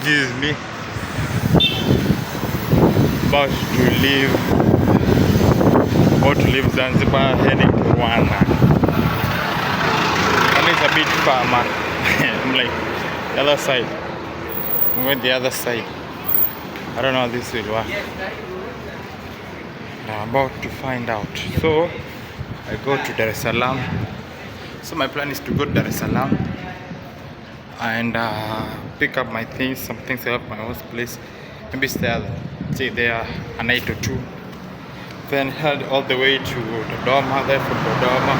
This is me about to leave Zanzibar, heading to Rwanda. And it's a bit far, man. I'm like the other side. I'm going the other side. I don't know how this will work. I'm about to find out. So I go to Dar es Salaam. So my plan is to go to Dar es Salaam and pick up my things, some things I have at my host place. Maybe stay there a night or two. Then head all the way to Dodoma. Then from Dodoma,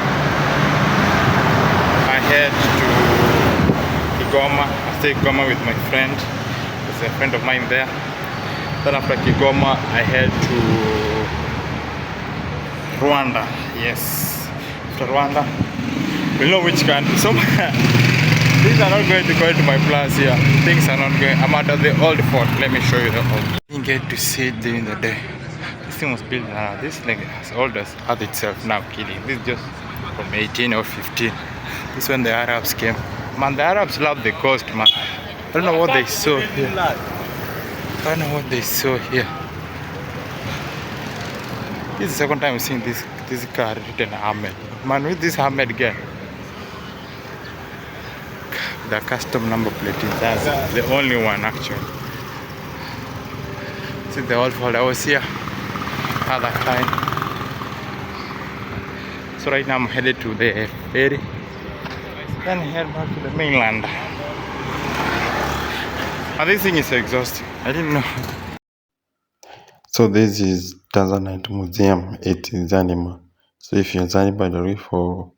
I head to Kigoma. I stay in Kigoma with my friend. There's a friend of mine there. Then after Kigoma, I head to Rwanda. Yes. After Rwanda, we'll know which country. So things are not going to go into my plans here. Things are not going. I'm at the old fort. Let me show you the old. You get to see it during the day. This thing was built this like as old as Earth itself. Now kidding. This is just from 18 or 15. This is when the Arabs came. Man, the Arabs love the coast, man. I don't know what they saw here. I don't know what they saw here. This is the second time I'm seeing this car written Ahmed. Man, with this Ahmed guy. The custom number plate in Zanzibar. The only one actually. This is the old fort. I was here at that time. So right now I'm headed to the ferry. Then head back to the mainland. And this thing is so exhausting. I didn't know. So this is Tanzania Museum. It's in Zanzibar. So if you're in Zanzibar, you're looking for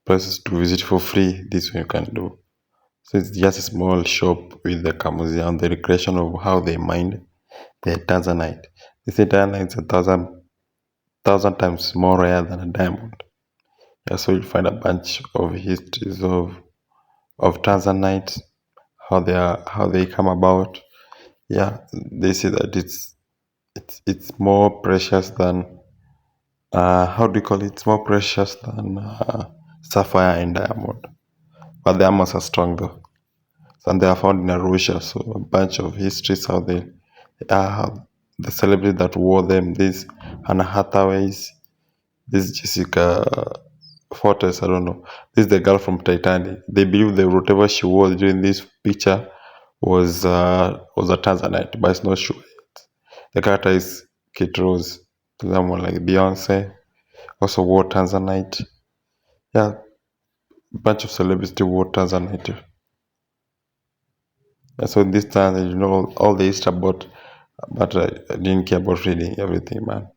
places to visit for free, this one you can do. So it's just a small shop with the museum, the recreation of how they mined the Tanzanite. They say Tanzanite is 1,000 times more rare than a diamond. Yeah, so you'll find a bunch of histories of Tanzanite, how they come about. Yeah, they say that it's more precious than how do you call it? It's more precious than sapphire and diamond. But the diamonds are strong though. And they are found in Arusha. So a bunch of histories how the celebrity that wore them, this Anna Hathaways, this Jessica Fortes, I don't know. This is the girl from Titanic. They believe that whatever she wore during this picture was a Tanzanite, but it's not sure yet. The character is Kate Rose, someone like Beyonce, also wore Tanzanite. Yeah, a bunch of celebrities wore Tanzanite. Yeah, so in this time, you know all the history about, but I didn't care about reading everything, man. At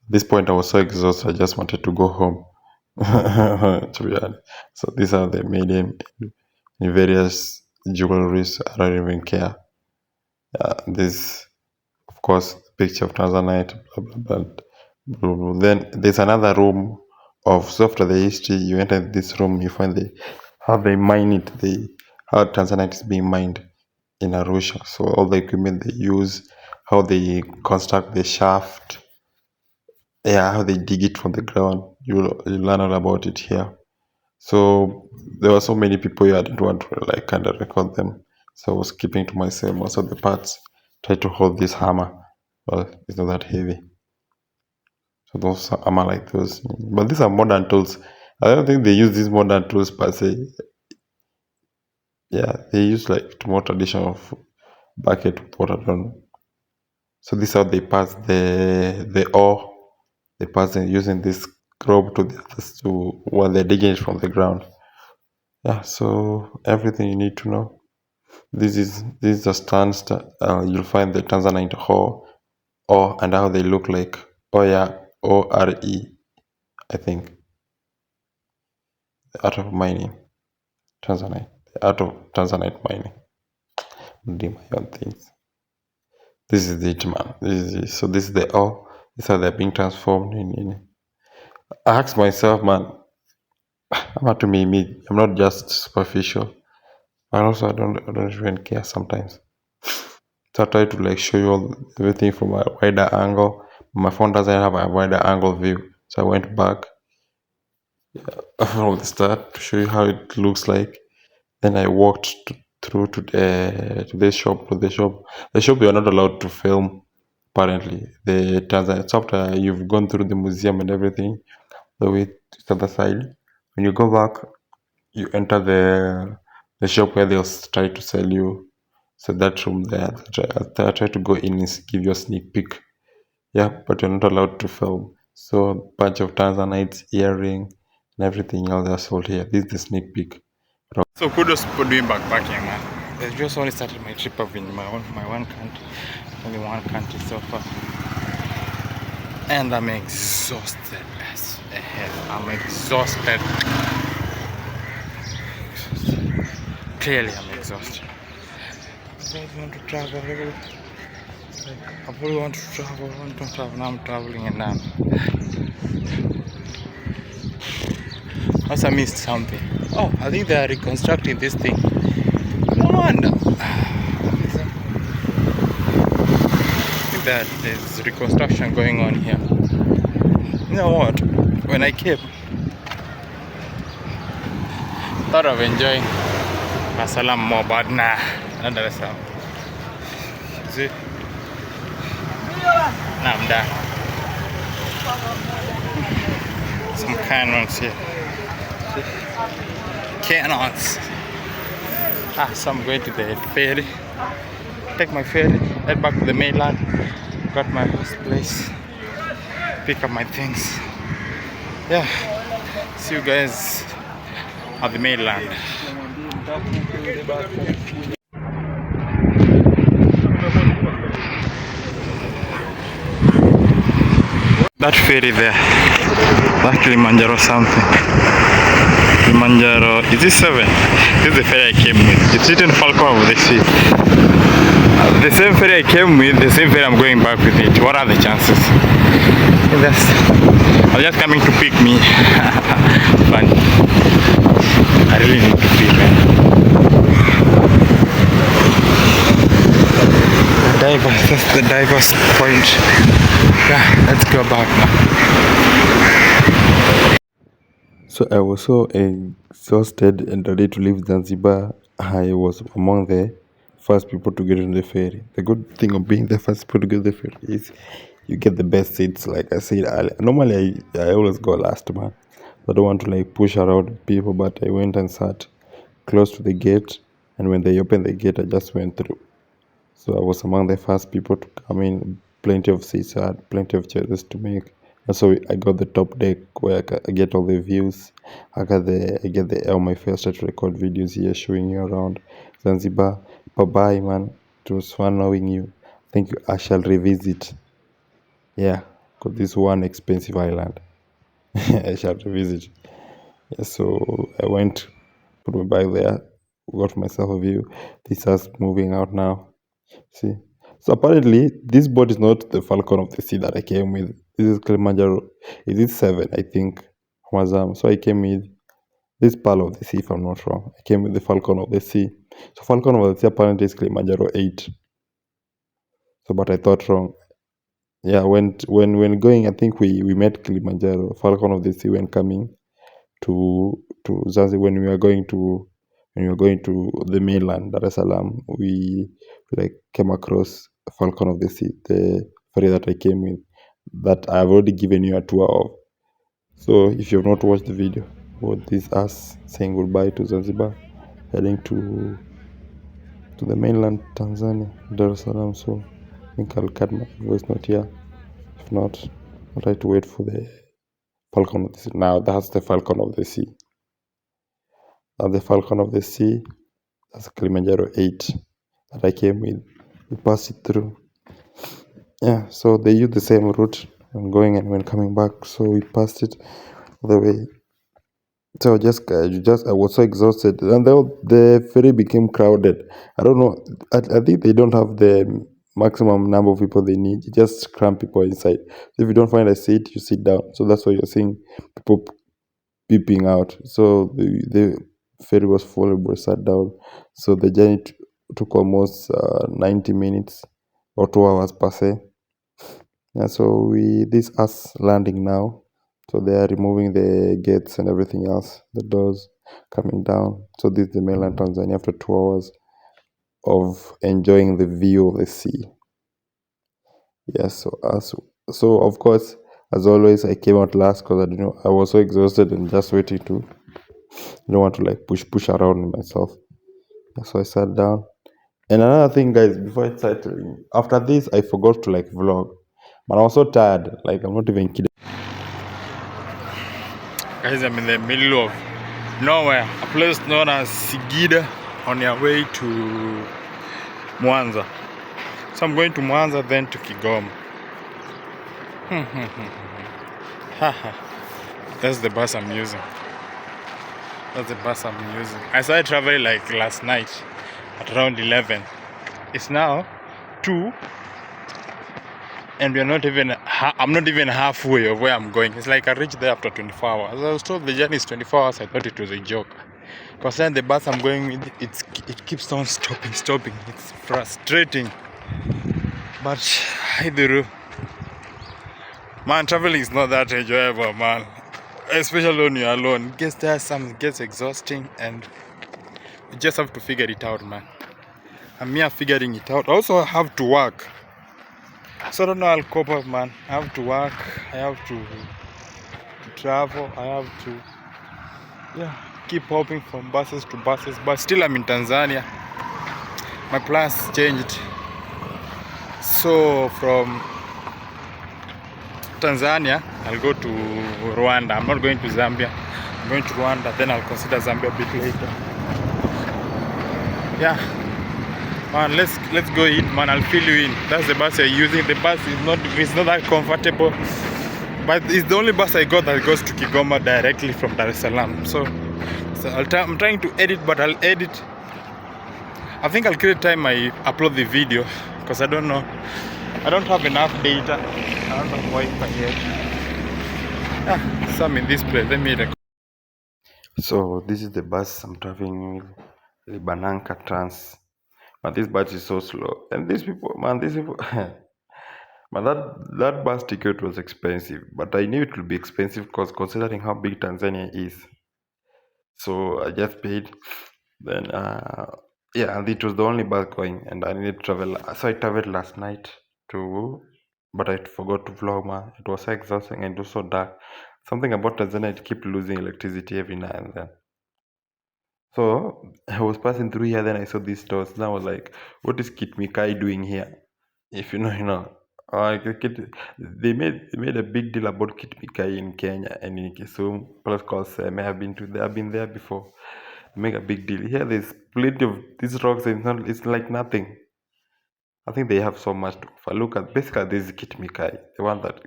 this point, I was so exhausted, I just wanted to go home. To be honest. So these are they made in various jewelries. I don't even care. This, of course, picture of Tanzanite. Blah, blah, blah, blah. Then there's another room of, so after the history, you enter this room, you find how they mine it, how Tanzanite is being mined in Arusha. So all the equipment they use, how they construct the shaft, how they dig it from the ground. You learn all about it here. So there were so many people here, I didn't want to like kind of record them. So I was keeping to myself most of the parts. Try to hold this hammer. Well, it's not that heavy. So those hammer like those. But these are modern tools. I don't think they use these modern tools per se. Yeah, they use like more traditional bucket pot, I don't know. So this is how they pass the ore. They pass it using this probe to the others to while they're digging it from the ground. Yeah, so everything you need to know. This is the stands. You'll find the Tanzanite ore and how they look like. Oh yeah, ORE, I think. The art of mining, Tanzanite. The art of Tanzanite mining. Do my own things. This is it, man. So this is the ore. This is how they're being transformed in. I asked myself, man, I'm not to me. I'm not just superficial. And also, I don't even care sometimes. So I try to like show you everything from a wider angle. My phone doesn't have a wider angle view, so I went back from the start to show you how it looks like. Then I walked through to the shop. The shop you are not allowed to film. Apparently, the Tanzania. It's after you've gone through the museum and everything. The way to the other side. When you go back, you enter the shop where they'll try to sell you. So that room there, I try to go in and give you a sneak peek. Yeah, but you're not allowed to film. So bunch of Tanzanites, earring, and everything else are sold here. This is the sneak peek. So kudos for doing backpacking, man. I just only started my trip of in my one country, only one country so far, and I'm exhausted as hell. I'm exhausted. Clearly, I'm exhausted. I really want to travel. I really want to travel. Now I'm traveling and now. Also, I missed something. Oh, I think they are reconstructing this thing. No wonder. I think that there's reconstruction going on here. You know what? When I came, thought of enjoying Salaam more, but nah, not Dar es Salaam. See? Now I'm done. Some cannons here. Cannons. So I'm going to the ferry. Take my ferry, head back to the mainland. Got my host place. Pick up my things. Yeah. See you guys at the mainland. That ferry there, that Kilimanjaro something. Kilimanjaro, is this 7? This is the ferry I came with. It's written Falcon of the Sea. The same ferry I came with, the same ferry I'm going back with it. What are the chances? I'm just coming to pick me. But I really need to pee, man. That's the diverse point. Yeah, let's go back now. So I was so exhausted and ready to leave Zanzibar. I was among the first people to get on the ferry. The good thing of being the first people to get on the ferry is you get the best seats. Like I said earlier. Normally I always go last, man. I don't want to like push around people, but I went and sat close to the gate, and when they opened the gate I just went through. So I was among the first people to come in. Plenty of seats, I had plenty of choices to make. And so I got the top deck where I get all the views. I get the air on my face to record videos here showing you around Zanzibar. Bye-bye, man. It was fun knowing you. Thank you. I shall revisit. Yeah, because this one expensive island. I shall revisit. Yeah, so I went, put my bag there, got myself a view. This is moving out now. See, so apparently this boat is not the Falcon of the Sea that I came with. This is Kilimanjaro. It is 7, I think, Mwanza. So I came with this Pearl of the Sea, if I'm not wrong. I came with the Falcon of the Sea. So Falcon of the Sea apparently is Kilimanjaro 8. So, but I thought wrong. Yeah, when going, I think we met Kilimanjaro, Falcon of the Sea, when coming to Zanzibar, when we were going to the mainland, Dar es Salaam, we like came across Falcon of the Sea, the ferry that I came with, that I've already given you a tour of. So if you've not watched the video, what this us saying goodbye to Zanzibar, heading to the mainland Tanzania, Dar es Salaam. So I think I'll cut my voice note here. If not, I'll try to wait for the Falcon of the Sea. Now that's the Falcon of the Sea. The Falcon of the Sea, that's Kilimanjaro 8 that I came with. We passed it through. Yeah, so they use the same route when going and when coming back. So we passed it all the way. So I was so exhausted, and the ferry became crowded. I don't know. I think they don't have the maximum number of people they need. You just cram people inside. So if you don't find a seat, you sit down. So that's why you're seeing people peeping out. So the ferry was full. We sat down. So the journey took almost 90 minutes or 2 hours per se. Yeah, so this us landing now. So they are removing the gates and everything else, the doors coming down. So this is the mainland Tanzania after 2 hours. of enjoying the view of the sea. Yes, so of course, as always, I came out last because I was so exhausted and just waiting to. I don't want to like push around myself. So I sat down. And another thing, guys, before I start, after this, I forgot to like vlog, but I was so tired. Like I'm not even kidding. Guys, I'm in the middle of nowhere, a place known as Sigida, on your way to Mwanza. So I'm going to Mwanza, then to Kigoma. That's the bus I'm using. I started traveling like last night at around 11. It's now 2, and we're not even. I'm not even halfway of where I'm going. It's like I reached there after 24 hours. As I was told the journey is 24 hours, I thought it was a joke. Because then the bus I'm going with, it keeps on stopping. It's frustrating. But I do. Man, traveling is not that enjoyable, man. Especially when you're alone. It gets tiresome, it gets exhausting, and you just have to figure it out, man. I'm here figuring it out. Also, I have to work. So I don't know how I'll cope up, man. I have to work, I have to travel, I have to keep hopping from buses to buses. But still I'm in Tanzania. My plans changed. So from Tanzania, I'll go to Rwanda. I'm not going to Zambia. I'm going to Rwanda, then I'll consider Zambia a bit later. Yeah. Man, let's go eat, man. I'll fill you in. That's the bus you're using. The bus is not that comfortable, but it's the only bus I got that goes to Kigoma directly from Dar es Salaam. So I'm trying to edit, but I'll edit. I think I'll create time I upload the video, because I don't know. I don't have enough data. I don't have Wi-Fi yet. So I'm in this place. Let me record. So this is the bus I'm traveling with, the Bananka Trans. But this bus is so slow, and these people, man, but that bus ticket was expensive. But I knew it would be expensive because considering how big Tanzania is, so I just paid. Then and it was the only bus going, and I needed to travel. So I traveled last night but I forgot to vlog, man. It was so exhausting and it was so dark. Something about Tanzania, it keep losing electricity every now and then. So I was passing through here, then I saw these stores. And I was like, what is Kit Mikai doing here? If you know. They made a big deal about Kit Mikai in Kenya and in Kisumu. Plus, cause I may have been there before. Make a big deal. Here there's plenty of these rocks, and it's like nothing. I think they have so much to offer. Look at basically this Kit Mikai, the one that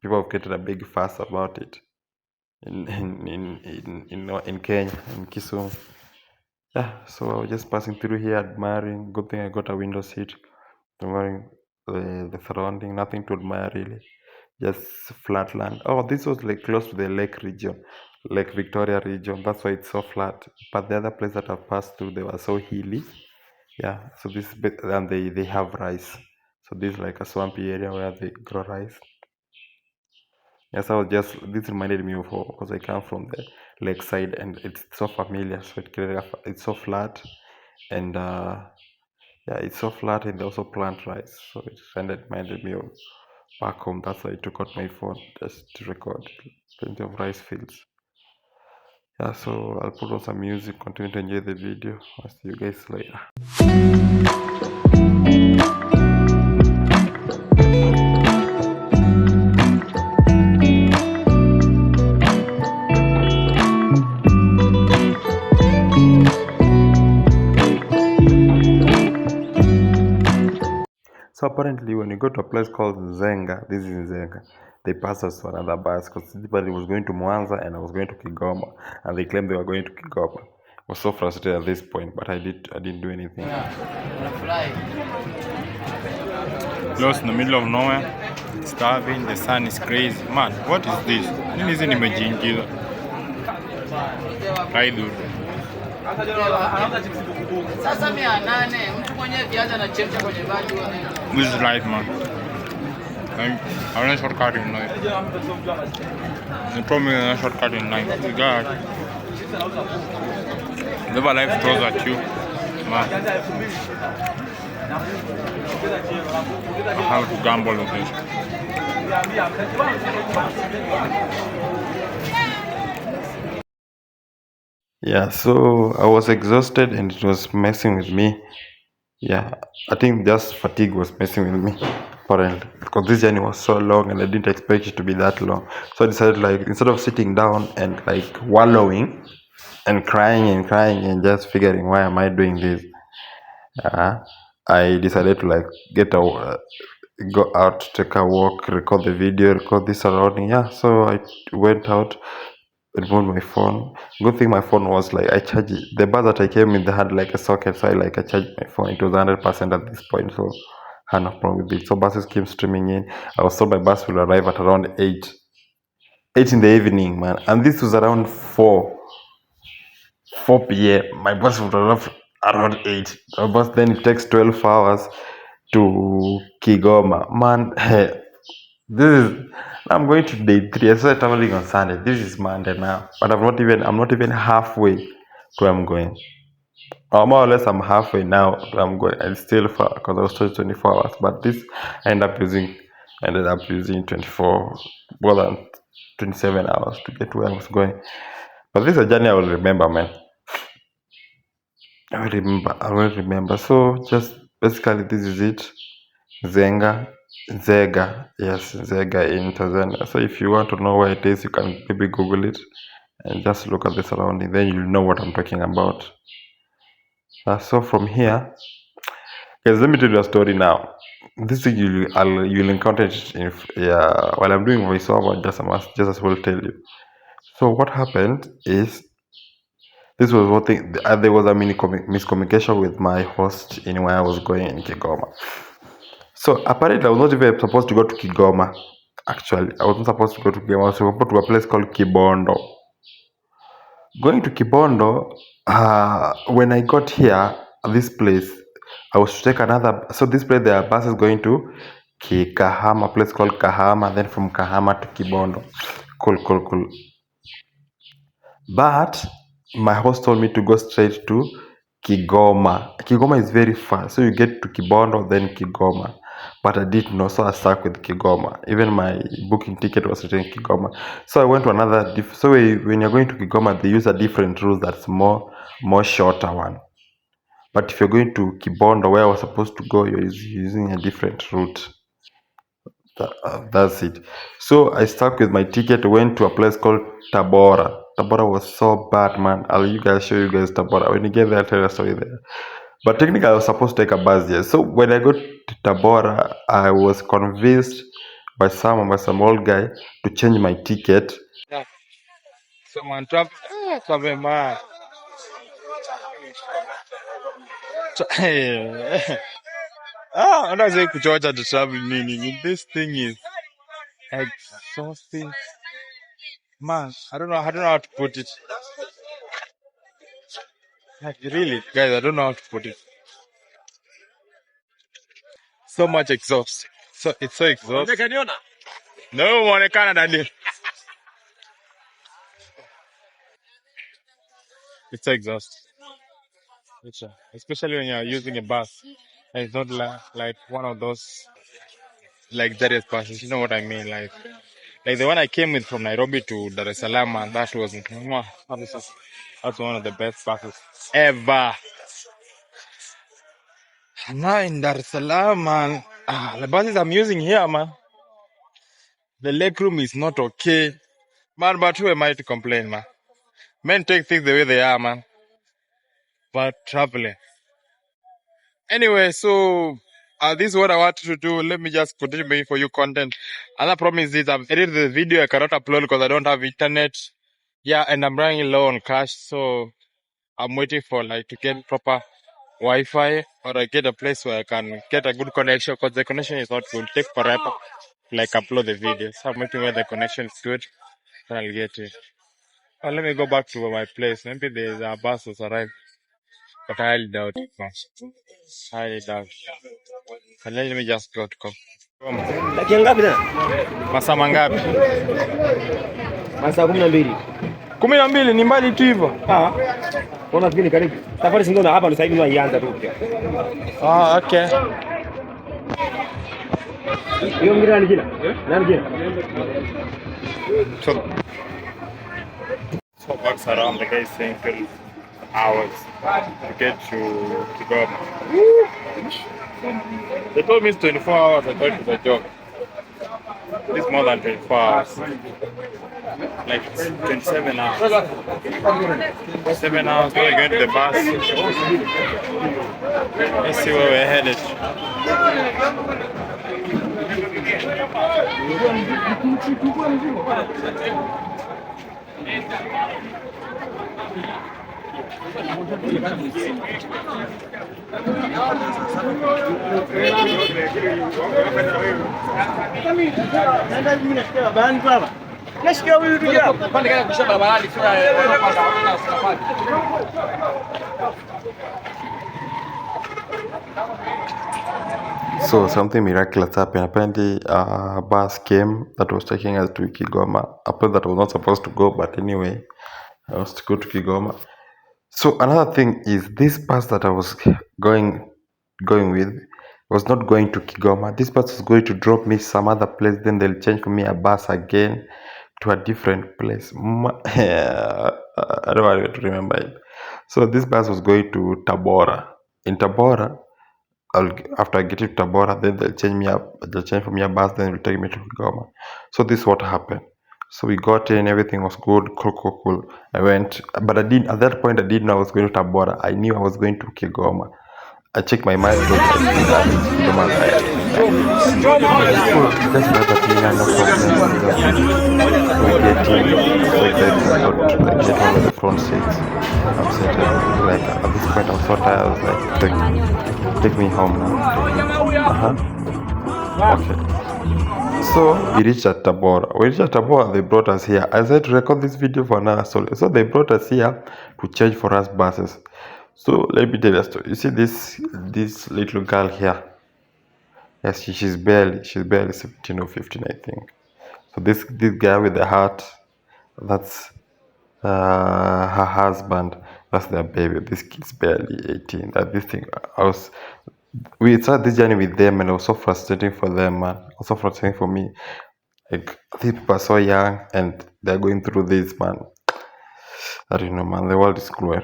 people have created a big fuss about it in Kenya, in Kisumu. Yeah, so I was just passing through here, admiring. Good thing I got a window seat, admiring the surrounding. Nothing to admire really, just flat land. Oh, this was like close to the lake region, Lake Victoria region. That's why it's so flat. But the other place that I passed through, they were so hilly. Yeah, so this bit, and they have rice. So this is like a swampy area where they grow rice. Yes, this reminded me of home because I come from the lakeside and it's so familiar. So it's so flat, and it's so flat, and they also plant rice. So it reminded me of back home. That's why I took out my phone just to record plenty of rice fields. Yeah, so I'll put on some music, continue to enjoy the video. I'll see you guys later. So apparently when you go to a place called Zenga, this is Zenga, they passed us to another bus because everybody was going to Mwanza and I was going to Kigoma, and they claimed they were going to Kigoma. I was so frustrated at this point, but I didn't do anything. Lost in the middle of nowhere, starving, the sun is crazy. Man, what is this? Nini hizi nimejiingiza. Kaidu. Sasa 800 mtu mwenyewe viaza na chemcha kwenye maji wale. This is life, man. I want a shortcut in life. They told me a shortcut in life. God. Whenever life throws at you, Man, I have to gamble with this. Yeah, so I was exhausted and it was messing with me. Yeah, I think just fatigue was messing with me apparently because this journey was so long and I didn't expect it to be that long. So I decided, like, instead of sitting down and like wallowing and crying and just figuring why am I doing this, I decided to like go out, take a walk, record the video, record this surrounding. Yeah, so I went out, removed my phone. Good thing my phone was like I charged it. The bus that I came in, they had like a socket, so I charged my phone. It was 100% at this point, so I had no problem with it. So buses came streaming in. I was told my bus will arrive at around 8 in the evening, man, and this was around 4 p.m. My bus would arrive around 8. My bus then it takes 12 hours to Kigoma. Man, hey, this is I'm going to day 3. I started traveling on Sunday. This is Monday now. But I'm not even halfway to where I'm going. Or more or less I'm halfway now to where I'm going. And still far because I was told 24 hours. But this I ended up using 24 more than 27 hours to get where I was going. But this is a journey I will remember, man. I will remember. So just basically this is it. Zega, yes, Zega in Tanzania. So if you want to know where it is, you can maybe Google it and just look at the surrounding. Then you'll know what I'm talking about. So from here, guys, let me tell you a story now. This thing you'll encounter it while I'm doing voiceover. Just as well tell you. So what happened is this was one thing. There was a miscommunication with my host in where I was going in Kigoma. So apparently, I was not even supposed to go to Kigoma. Actually, I wasn't supposed to go to Kigoma. I was supposed to go to a place called Kibondo. Going to Kibondo, when I got here, this place, I was to take another. So this place, there are buses going to Kahama, a place called Kahama. Then from Kahama to Kibondo. Cool. But my host told me to go straight to Kigoma. Kigoma is very far, so you get to Kibondo, then Kigoma. But I didn't know, so I stuck with Kigoma. Even my booking ticket was written Kigoma. So I went to another. So when you're going to Kigoma, they use a different route that's more shorter one. But if you're going to Kibondo, where I was supposed to go, you're using a different route. That's it. So I stuck with my ticket, went to a place called Tabora. Tabora was so bad, man. I'll show you guys Tabora. When you get there, I'll tell you a story there. But technically, I was supposed to take a bus here. So when I got to Tabora, I was convinced by some old guy to change my ticket. Yeah. Someone trap. Come man. Unaweza kuchocha to travel nini. This thing is exhausting. Man, I don't know how to put it. Like, really, guys, I don't know how to put it. So much exhausting. So it's so exhausting. No one Canada. It's so exhausting. Especially when you're using a bus. It's not like one of those luxurious buses. You know what I mean? Like the one I came with from Nairobi to Dar es Salaam, and that was that's one of the best buses ever. Now in Dar es Salaam, man, the buses I'm using here, man, the leg room is not okay, man. But who am I to complain, man? Men take things the way they are, man. But traveling. Anyway, so this is what I wanted to do. Let me just continue making for you content. Another problem is this: I've edited the video. I cannot upload because I don't have internet. Yeah, and I'm running low on cash, so I'm waiting for to get proper Wi-Fi or I get a place where I can get a good connection because the connection is not good. Take forever upload the videos. So I'm waiting where the connection is good, then I'll get it. Well, let me go back to my place. Maybe there's a bus has arrived, but I highly doubt it. Highly doubt. So let me just go to come. Dakika ngapi tena? Masaa mangapi? Masaa 12. 12 ni mbali tu hivyo. Kuna vingine karibu. Safari si ndio hapa ndio sasa hivi naianza tu. Oh, okay. Hiyo mwingine nani jina? Nani jina? So bucks around the guy saying 12 hours to get to Kigoma. They told me it's 24 hours according to the job. It's more than 24 hours. Like 27 hours. 7 hours before we get to the bus. Let's see where we're headed. So something miraculous happened. Apparently, a bus came that was taking us to Kigoma. Apparently, that I was not supposed to go, but anyway, I was to go to Kigoma. So another thing is this bus that I was going with was not going to Kigoma. This bus was going to drop me some other place. Then they'll change for me a bus again to a different place. I don't want to remember it. So this bus was going to Tabora. In Tabora, after I get to Tabora, then they'll change for me a bus, then they'll take me to Kigoma. So this is what happened. So we got in, everything was good, cool. I went, but at that point I didn't know I was going to Tabora. I knew I was going to Kigoma. I checked my mind. Just like that, no problem. We get in, so excited, I get one of the front seats. I'm sitting, like, at this point I'm so tired, I was like, take me home now. Okay. So we reached at Tabora. We reached at Tabora, they brought us here. I said to record this video for now. So they brought us here to change for us buses. So let me tell you a story. You see this little girl here? Yes, she's barely 17 or 15, I think. So this guy with the heart, that's her husband, that's their baby. This kid's barely 18. That this thing, we started this journey with them, and it was so frustrating for them, man. It was so frustrating for me. Like, these people are so young and they're going through this, man. I don't know, man. The world is cruel.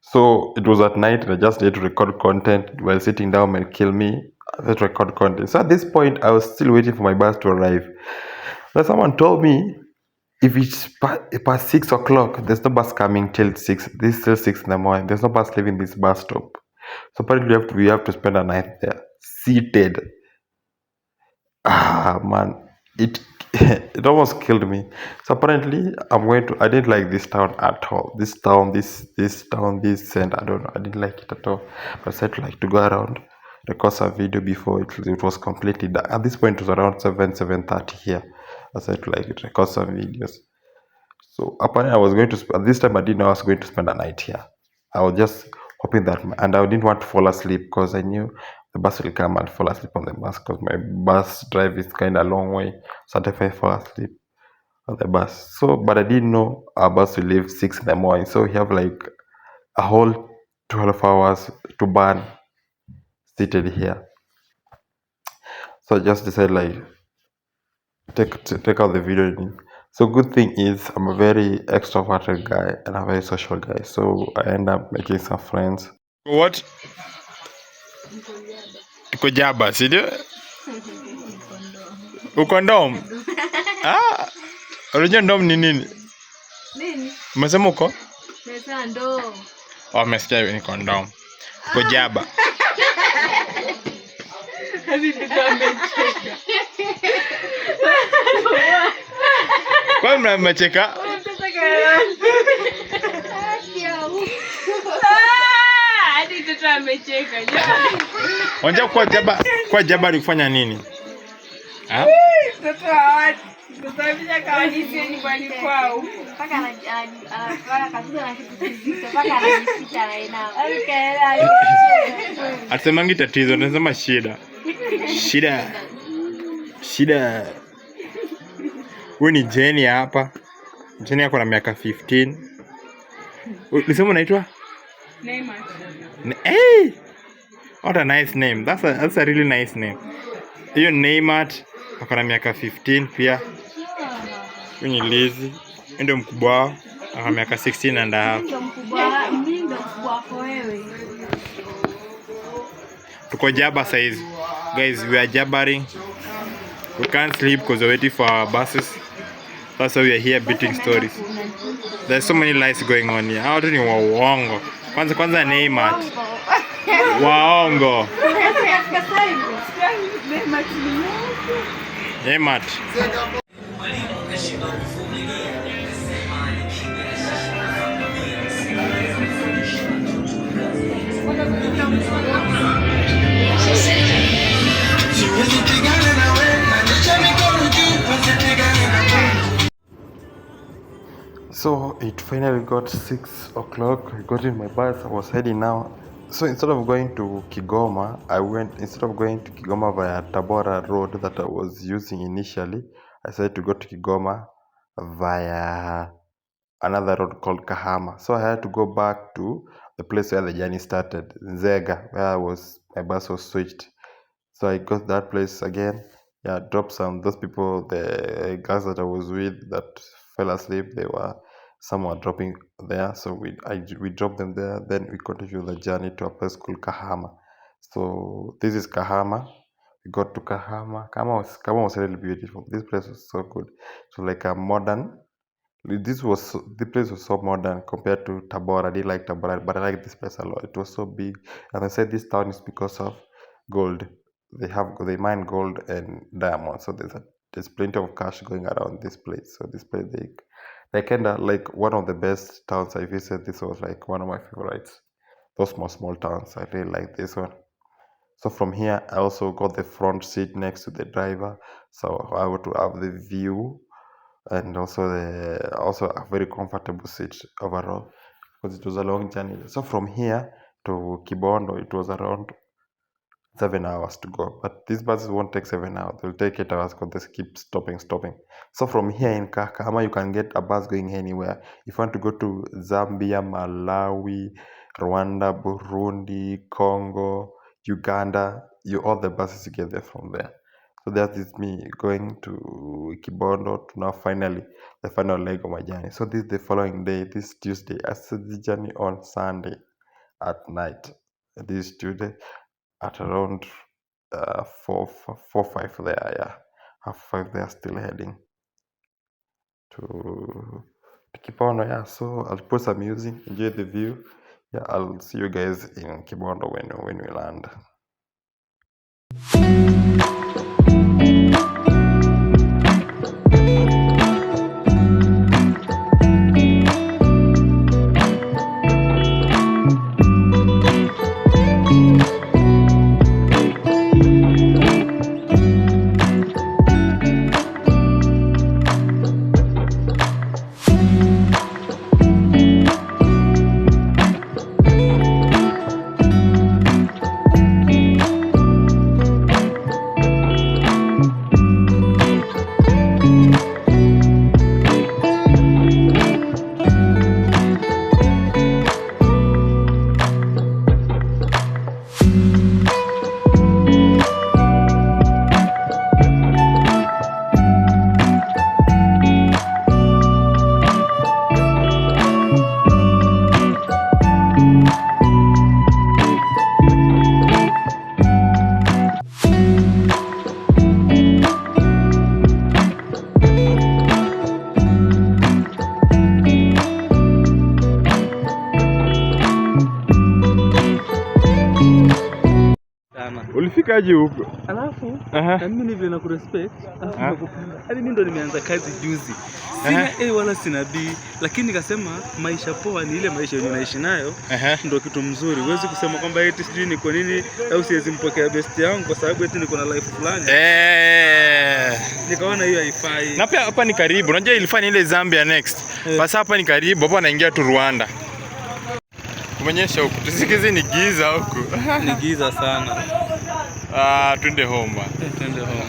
So it was at night, and I just need to record content while sitting down and kill me. I had to record content. So at this point, I was still waiting for my bus to arrive. Then someone told me, if it's past 6 o'clock, there's no bus coming till 6. This is still 6 in the morning. There's no bus leaving this bus stop. So apparently we have to spend a night there, seated. Man, it it almost killed me. So apparently I didn't like this town at all. This town, this and I don't know, I didn't like it at all. But I said to go around, record a video before it was completely done. At this point it was around 7:30 here. I said record some videos. So apparently I was going to at this time I didn't know I was going to spend a night here. I was just hoping that, and I didn't want to fall asleep because I knew the bus will come and fall asleep on the bus because my bus drive is kind of a long way. So I definitely fall asleep on the bus. So, but I didn't know our bus will leave 6 in the morning. So we have like a whole 12 hours to burn seated here. So I just decided take out the video. So good thing is I'm a very extroverted guy and a very social guy. So I end up making some friends. What? Tuko Jaba, si ndio? Uko Ndom? Unajua Ndom ni nini? Nini? Umesema uko? Nimesema Ndom. Umesikia niko Ndom. Uko Jaba. Hadi tukamecheka. Kwa nini mmecheka? Hadi tukamecheka. Unajua kwa Jaba alifanya nini? Mtoto wa watu. Tutabisha kawadisi nyumbani kwao. Paka anafanya kazi na kitu kizito. Paka anajificha na inao. Atasemangi tatizo, anasema shida. Huyu ni Jenny hapa. Jenny yako na miaka 15. Ulisema unaitwa? Hey! What a nice name. That's a really nice name. Hiyo Neymar akona miaka 15 pia. Huyu ni Lizi. Ndio mkubwa wao. Akona miaka 16 and a half. Ndio mkubwa wako wewe. Tuko Jaba size. Guys, we are jabbering. We can't sleep because we're waiting for our buses. That's why we are here beating stories. There's so many lies going on here. Hao ni waongo. Kwanza Neymar. Waongo. Neymar. So it finally got 6 o'clock. I got in my bus. I was heading now. So instead of going to Kigoma, instead of going to Kigoma via Tabora road that I was using initially, I decided to go to Kigoma via another road called Kahama. So I had to go back to the place where the journey started, Nzega, where my bus was switched. So I got that place again. Yeah, dropped those people, the guys that I was with that fell asleep, some were dropping there. So we dropped them there. Then we continued the journey to a place called Kahama. So this is Kahama. We got to Kahama. Kahama was really beautiful. This place was so good. So like a modern. The place was so modern compared to Tabora. I didn't like Tabora, but I like this place a lot. It was so big, and I said this town is because of gold. They mine gold and diamonds, so there's plenty of cash going around this place. So this place they kind of like one of the best towns I visited. This was like one of my favorites. Those small towns, I really like this one. So from here, I also got the front seat next to the driver, so I would have the view and also a very comfortable seat overall because it was a long journey. So from here to Kibondo, it was around 7 hours to go, but these buses won't take 7 hours. They'll take 8 hours because they keep stopping. So from here in Kahama, you can get a bus going anywhere. If you want to go to Zambia, Malawi, Rwanda, Burundi, Congo, Uganda, all the buses you get there from there. So that is me going to Kibondo to now finally the final leg of my journey. So this is the following day, this Tuesday. I started the journey on Sunday at night. This Tuesday at around 5 there, yeah. 5 there, still heading to Kibondo, yeah. So I'll put some music, enjoy the view. Yeah, I'll see you guys in Kibondo when we land. Ulifikaje huko? Alafu na mimi ni vile na kurespect, alafu nakupenda. Hadi mimi ndo nimeanza kazi juzi. Sina A wala sina B, lakini nikasema maisha poa ni ile maisha yenye unaishi nayo. Ndio kitu mzuri. Huwezi kusema kwamba eti sijui ni kwa nini au siwezi mpokea best yangu kwa sababu eti niko na life fulani. Nikaona hiyo haifai. Na pia hapa ni karibu. Unajua ilifanya ile Zambia next. Basi hapa ni karibu, hapa naingia tu Rwanda. Kumenyesha huko. Tusikize ni giza huko. Ni giza sana. Twende home. Twende home.